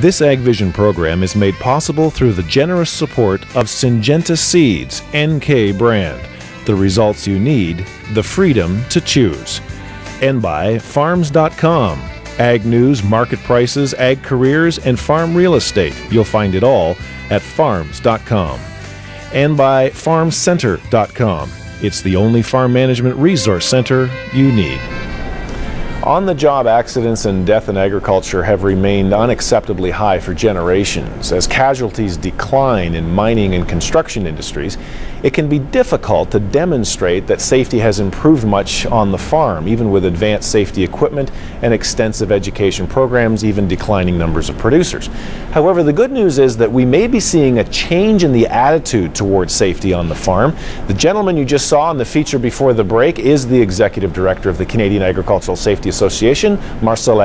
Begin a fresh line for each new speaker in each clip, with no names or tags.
This AgVision program is made possible through the generous support of Syngenta Seeds NK brand, the results you need, the freedom to choose. And by Farms.com, ag news, market prices, ag careers, and farm real estate. You'll find it all at Farms.com. And by FarmCenter.com. It's the only farm management resource center you need. On-the-job accidents and death in agriculture have remained unacceptably high for generations. As casualties decline in mining and construction industries, it can be difficult to demonstrate that safety has improved much on the farm, even with advanced safety equipment and extensive education programs, even declining numbers of producers. However, the good news is that we may be seeing a change in the attitude towards safety on the farm. The gentleman you just saw in the feature before the break is the Executive Director of the Canadian Agricultural Safety Association, Marcel,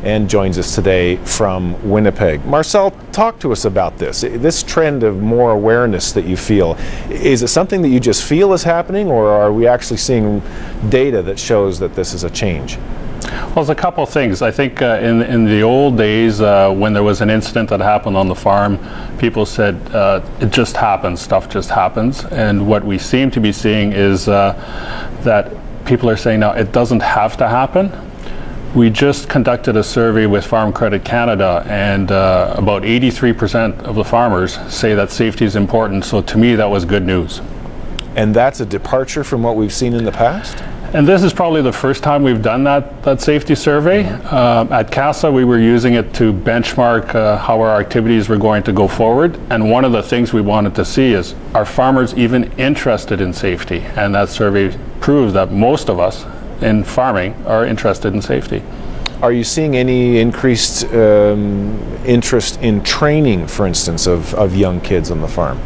and joins us today from Winnipeg. Marcel, talk to us about this trend of more awareness that you feel. Is it something that you just feel is happening, or are we actually seeing data that shows that this is a change?
Well, there's a couple of things. I think in the old days, when there was an incident that happened on the farm, people said it just happens, stuff just happens. And what we seem to be seeing is that people are saying now it doesn't have to happen. We just conducted a survey with Farm Credit Canada, and about 83% of the farmers say that safety is important. So to me, that was good news.
And that's a departure from what we've seen in the past?
And this is probably the first time we've done that safety survey. At CASA, we were using it to benchmark how our activities were going to go forward. And one of the things we wanted to see is, are farmers even interested in safety? And that survey proves that most of us in farming are interested in safety.
Are you seeing any increased interest in training, for instance, of young kids on the farm?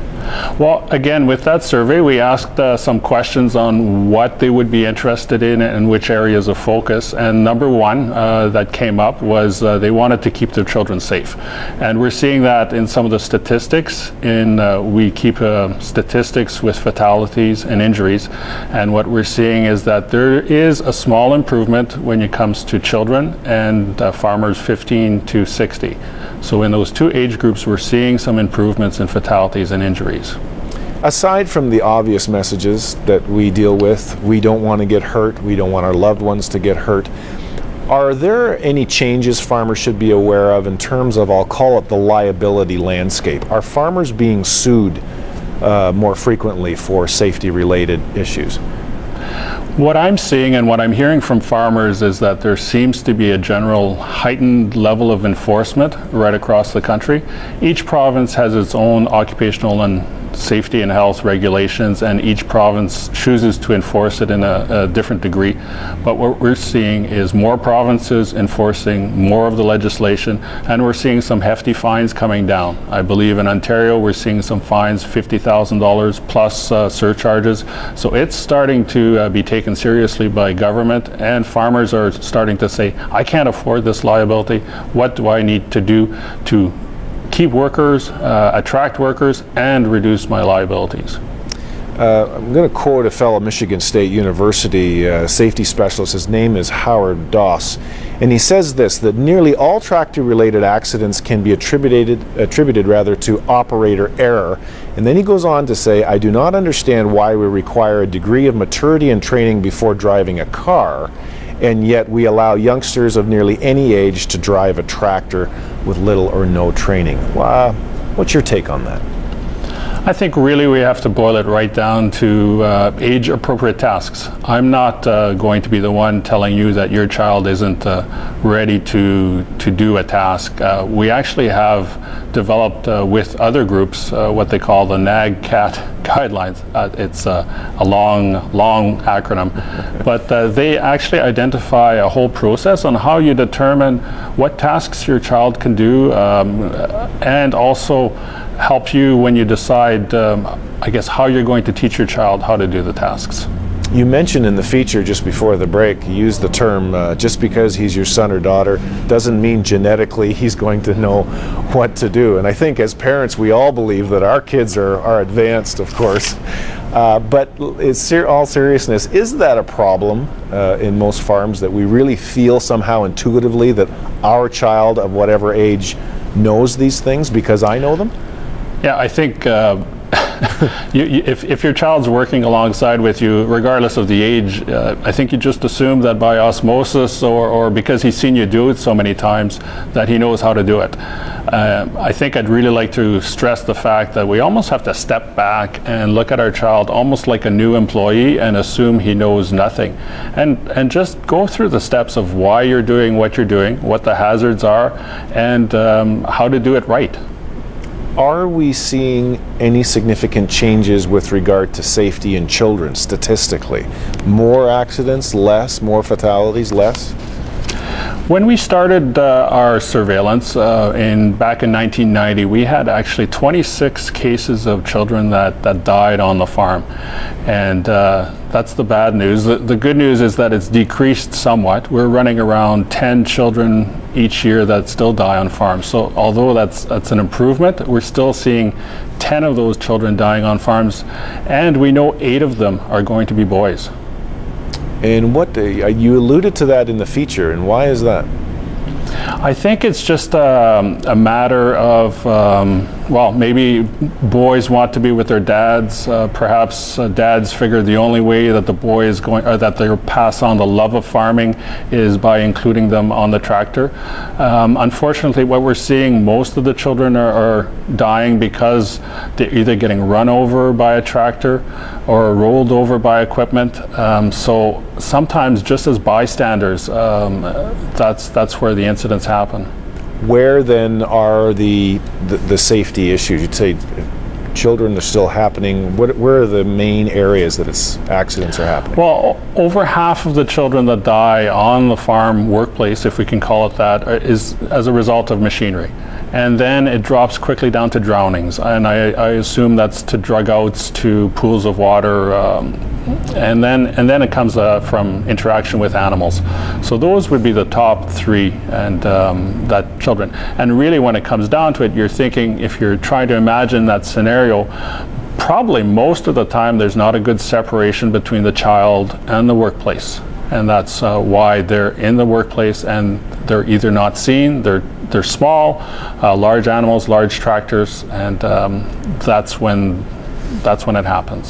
Well, again, with that survey, we asked some questions on what they would be interested in and which areas of focus. And number one that came up was they wanted to keep their children safe. And we're seeing that in some of the statistics. We keep statistics with fatalities and injuries. And what we're seeing is that there is a small improvement when it comes to children and farmers 15 to 60. So in those two age groups, we're seeing some improvements in fatalities and injuries.
Aside from the obvious messages that we deal with, we don't want to get hurt, we don't want our loved ones to get hurt, are there any changes farmers should be aware of in terms of, I'll call it the liability landscape? Are farmers being sued more frequently for safety-related issues?
What I'm seeing and what I'm hearing from farmers is that there seems to be a general heightened level of enforcement right across the country. Each province has its own occupational and safety and health regulations, and each province chooses to enforce it in a different degree. But what we're seeing is more provinces enforcing more of the legislation, and we're seeing some hefty fines coming down. I believe in Ontario we're seeing some fines, $50,000 plus surcharges. So it's starting to be taken seriously by government, and farmers are starting to say, I can't afford this liability. What do I need to do to keep workers, attract workers, and reduce my liabilities?
I'm going to quote a fellow Michigan State University safety specialist. His name is Howard Doss, and he says this, that nearly all tractor-related accidents can be attributed to operator error. And then he goes on to say, I do not understand why we require a degree of maturity and training before driving a car, and yet we allow youngsters of nearly any age to drive a tractor with little or no training. What's your take on that?
I think really we have to boil it right down to age-appropriate tasks. I'm not going to be the one telling you that your child isn't ready to do a task. We actually have developed with other groups what they call the NAGCAT guidelines. It's a long acronym, but they actually identify a whole process on how you determine what tasks your child can do, and also help you when you decide, I guess, how you're going to teach your child how to do the tasks.
You mentioned in the feature just before the break, you used the term, just because he's your son or daughter doesn't mean genetically he's going to know what to do. And I think as parents we all believe that our kids are advanced, of course. But in all seriousness, is that a problem in most farms, that we really feel somehow intuitively that our child of whatever age knows these things because I know them?
Yeah, I think if your child's working alongside with you, regardless of the age, I think you just assume that by osmosis or because he's seen you do it so many times that he knows how to do it. I think I'd really like to stress the fact that we almost have to step back and look at our child almost like a new employee and assume he knows nothing. And just go through the steps of why you're doing what you're doing, what the hazards are, and how to do it right.
Are we seeing any significant changes with regard to safety in children statistically? More accidents, less? More fatalities, less?
When we started our surveillance back in 1990, we had actually 26 cases of children that died on the farm. And that's the bad news. The good news is that it's decreased somewhat. We're running around 10 children each year that still die on farms. So although that's an improvement, we're still seeing 10 of those children dying on farms, and we know 8 of them are going to be boys.
And what you alluded to that in the feature, and why is that?
I think it's just a matter of, well, maybe boys want to be with their dads. Perhaps dads figure the only way that the boy is going, or that they'll pass on the love of farming is by including them on the tractor. Unfortunately, what we're seeing, most of the children are dying because they're either getting run over by a tractor or rolled over by equipment. So sometimes just as bystanders, that's where the incidents happen.
Where then are the safety issues? You'd say children are still happening. Where are the main areas that accidents are happening?
Well, over half of the children that die on the farm workplace, if we can call it that, is as a result of machinery. And then it drops quickly down to drownings, and I assume that's to drug outs, to pools of water, and then it comes from interaction with animals. So those would be the top 3, and that children. And really, when it comes down to it, you're thinking, if you're trying to imagine that scenario, probably most of the time there's not a good separation between the child and the workplace. And that's why they're in the workplace and they're either not seen, they're small, large animals, large tractors, and that's when it happens.